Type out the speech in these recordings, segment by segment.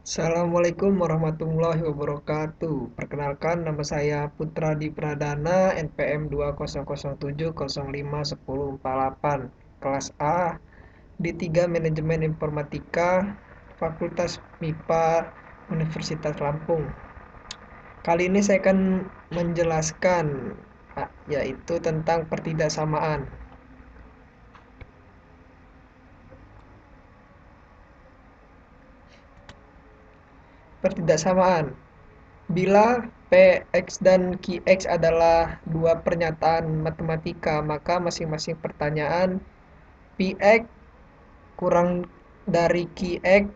Assalamualaikum warahmatullahi wabarakatuh. Perkenalkan, nama saya Putra Di Pradana, NPM 2007051048, kelas A, D3 Manajemen Informatika, Fakultas MIPA, Universitas Lampung. Kali ini saya akan menjelaskan yaitu tentang pertidaksamaan. Pertidaksamaan. Bila P, X, dan Q, X adalah dua pernyataan matematika, maka masing-masing pertanyaan P, X kurang dari Q, X,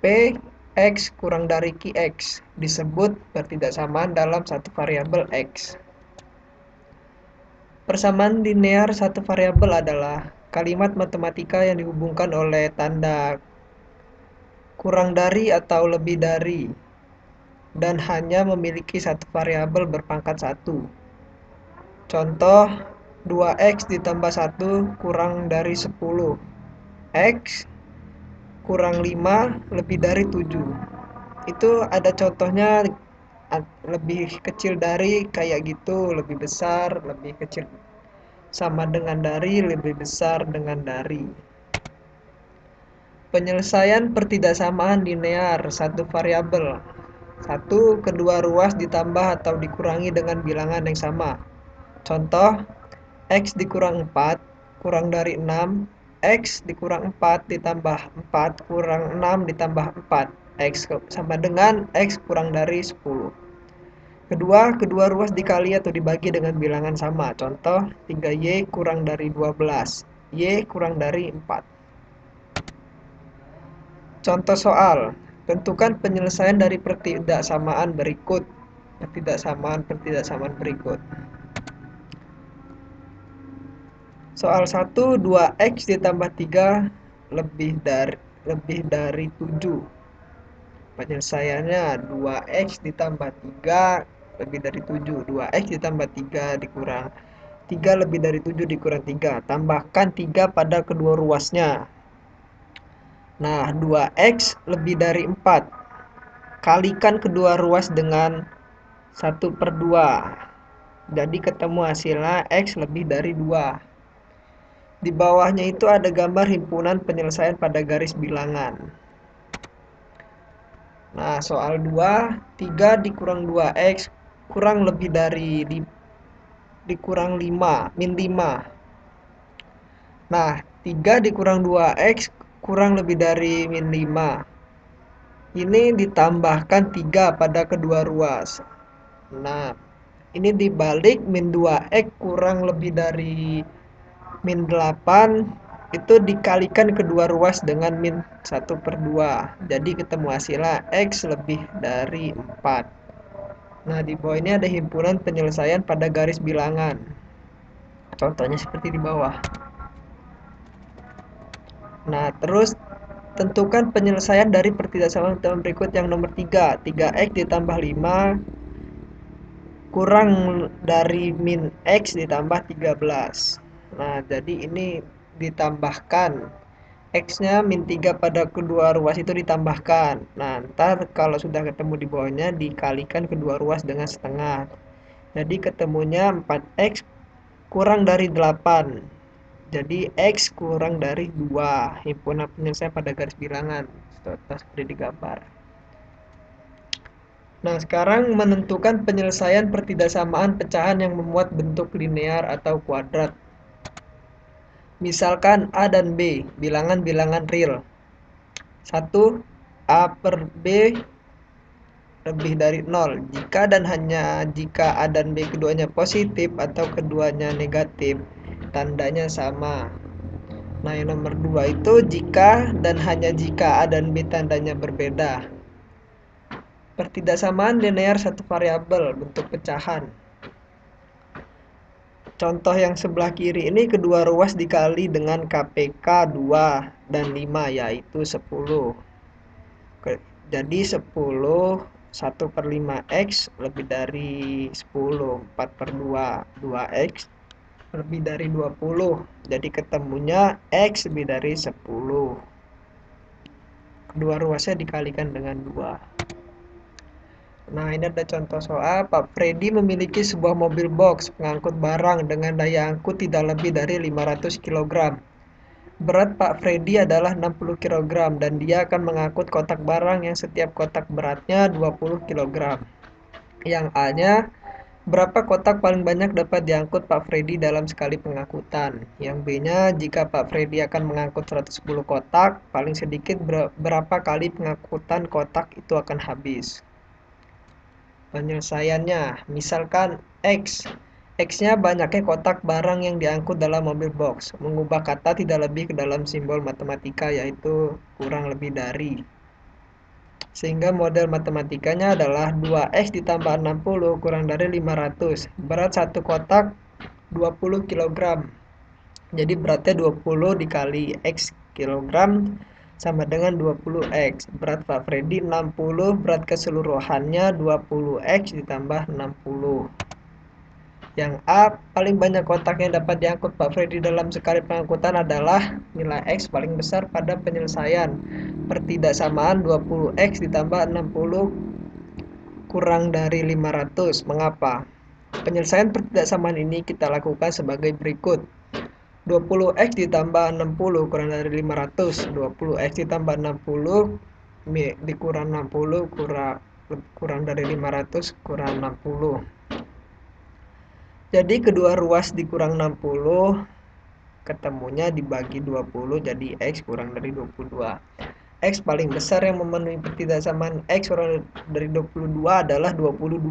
P, X kurang dari Q, X disebut pertidaksamaan dalam satu variabel X. Persamaan linear satu variabel adalah kalimat matematika yang dihubungkan oleh tanda kurang dari atau lebih dari dan hanya memiliki satu variabel berpangkat 1. Contoh, 2x ditambah 1 kurang dari 10. X kurang 5 lebih dari 7. Itu ada contohnya lebih kecil dari kayak gitu, lebih besar, lebih kecil sama dengan dari, lebih besar dengan dari. Penyelesaian pertidaksamaan linear satu variabel. Satu, kedua ruas ditambah atau dikurangi dengan bilangan yang sama. Contoh, X dikurang 4 kurang dari 6, X dikurang 4 ditambah 4 kurang 6 ditambah 4, X sama dengan X kurang dari 10. Kedua, kedua ruas dikali atau dibagi dengan bilangan sama. Contoh, 3Y kurang dari 12, Y kurang dari 4. Contoh soal, tentukan penyelesaian dari pertidaksamaan berikut. Pertidaksamaan berikut. Soal 1, 2x ditambah 3 lebih dari 7. Penyelesaiannya 2x ditambah 3 lebih dari 7. 2x ditambah 3 dikurang 3 lebih dari 7 dikurang 3. Tambahkan 3 pada kedua ruasnya. Nah, 2x lebih dari 4. Kalikan kedua ruas dengan 1/2. Jadi ketemu hasilnya x lebih dari 2. Di bawahnya itu ada gambar himpunan penyelesaian pada garis bilangan. Nah, soal 2, 3 dikurang 2x kurang lebih dari dikurang 5, min 5. Nah, 3 dikurang 2x kurang lebih dari min 5. Ini ditambahkan 3 pada kedua ruas. Nah, ini dibalik min 2x kurang lebih dari min 8 itu dikalikan kedua ruas dengan min 1/2. Jadi ketemu hasilnya X lebih dari 4. Nah, di bawah ini ada himpunan penyelesaian pada garis bilangan. Contohnya seperti di bawah. Nah, terus tentukan penyelesaian dari pertidaksamaan berikut yang nomor 3. 3x ditambah 5 kurang dari min x ditambah 13. Nah, jadi ini ditambahkan x-nya min 3 pada kedua ruas itu ditambahkan. Nah, ntar kalau sudah ketemu di bawahnya dikalikan kedua ruas dengan setengah. Jadi ketemunya 4x kurang dari 8. Jadi x kurang dari 2. Himpunan penyelesaian pada garis bilangan. Seperti di gambar. Nah, sekarang menentukan penyelesaian pertidaksamaan pecahan yang memuat bentuk linear atau kuadrat. Misalkan A dan B, bilangan-bilangan real. 1. A per B lebih dari 0. Jika dan hanya jika A dan B keduanya positif atau keduanya negatif, tandanya sama. Nah, yang nomor 2 itu jika dan hanya jika A dan B tandanya berbeda. Pertidaksamaan linear satu variabel bentuk pecahan. Contoh yang sebelah kiri ini kedua ruas dikali dengan KPK 2 dan 5 yaitu 10. Jadi 10 1/5x lebih dari 10, 4/2, 2x lebih dari 20. Jadi ketemunya x lebih dari 10. Kedua ruasnya dikalikan dengan 2. Nah, ini ada contoh soal. Pak Freddy memiliki sebuah mobil box pengangkut barang dengan daya angkut tidak lebih dari 500 kg. Berat Pak Freddy adalah 60 kg dan dia akan mengangkut kotak barang yang setiap kotak beratnya 20 kg. Yang A-nya, berapa kotak paling banyak dapat diangkut Pak Freddy dalam sekali pengangkutan? Yang B-nya, jika Pak Freddy akan mengangkut 110 kotak, paling sedikit berapa kali pengangkutan kotak itu akan habis? Penyelesaiannya, misalkan X. X-nya banyaknya kotak barang yang diangkut dalam mobil box. Mengubah kata tidak lebih ke dalam simbol matematika, yaitu kurang lebih dari. Sehingga model matematikanya adalah 2X ditambah 60 kurang dari 500. Berat satu kotak 20 kg. Jadi beratnya 20 dikali X kilogram sama dengan 20X. Berat Pak Freddy 60, berat keseluruhannya 20X ditambah 60. Yang A, paling banyak kotak yang dapat diangkut Pak Freddy dalam sekali pengangkutan adalah nilai X paling besar pada penyelesaian. Pertidaksamaan 20X ditambah 60 kurang dari 500. Mengapa? Penyelesaian pertidaksamaan ini kita lakukan sebagai berikut. 20X ditambah 60 kurang dari 500. 20X ditambah 60 dikurang 60 kurang dari 500 kurang 60. Jadi kedua ruas dikurang 60 ketemunya dibagi 20 jadi X kurang dari 22. X paling besar yang memenuhi pertidaksamaan X kurang dari 22 adalah 22.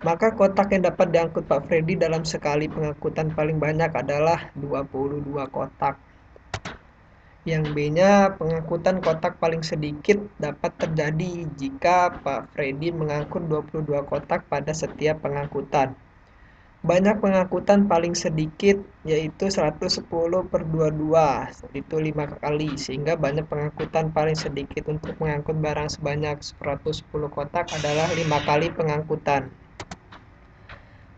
Maka kotak yang dapat diangkut Pak Freddy dalam sekali pengangkutan paling banyak adalah 22 kotak. Yang B-nya, pengangkutan kotak paling sedikit dapat terjadi jika Pak Freddy mengangkut 22 kotak pada setiap pengangkutan. Banyak pengangkutan paling sedikit yaitu 110 per 22, itu 5 kali, sehingga banyak pengangkutan paling sedikit untuk mengangkut barang sebanyak 110 kotak adalah 5 kali pengangkutan.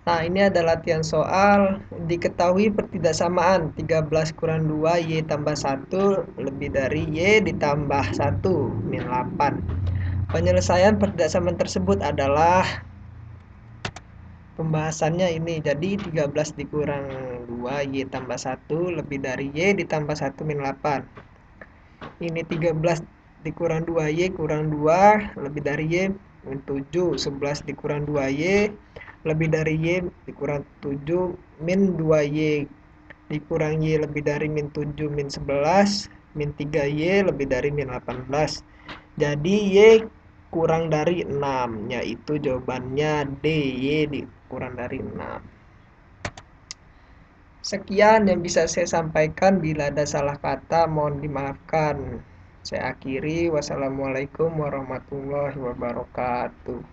Nah, ini ada latihan soal. Diketahui pertidaksamaan 13 kurang 2 Y tambah 1 lebih dari Y ditambah 1 min 8. Penyelesaian pertidaksamaan tersebut adalah pembahasannya ini. Jadi 13 dikurang 2 Y tambah 1 lebih dari Y ditambah 1 min 8. Ini 13 dikurang 2 Y kurang 2 lebih dari Y min 7. 11 dikurang 2 Y lebih dari Y dikurang 7 min 2 Y dikurang Y lebih dari min 7 min 11 min 3 Y lebih dari min 18. Jadi Y kurang dari 6, yaitu jawabannya D, Y kurang dari 6. Sekian yang bisa saya sampaikan, bila ada salah kata mohon dimaafkan. Saya akhiri, wassalamualaikum warahmatullahi wabarakatuh.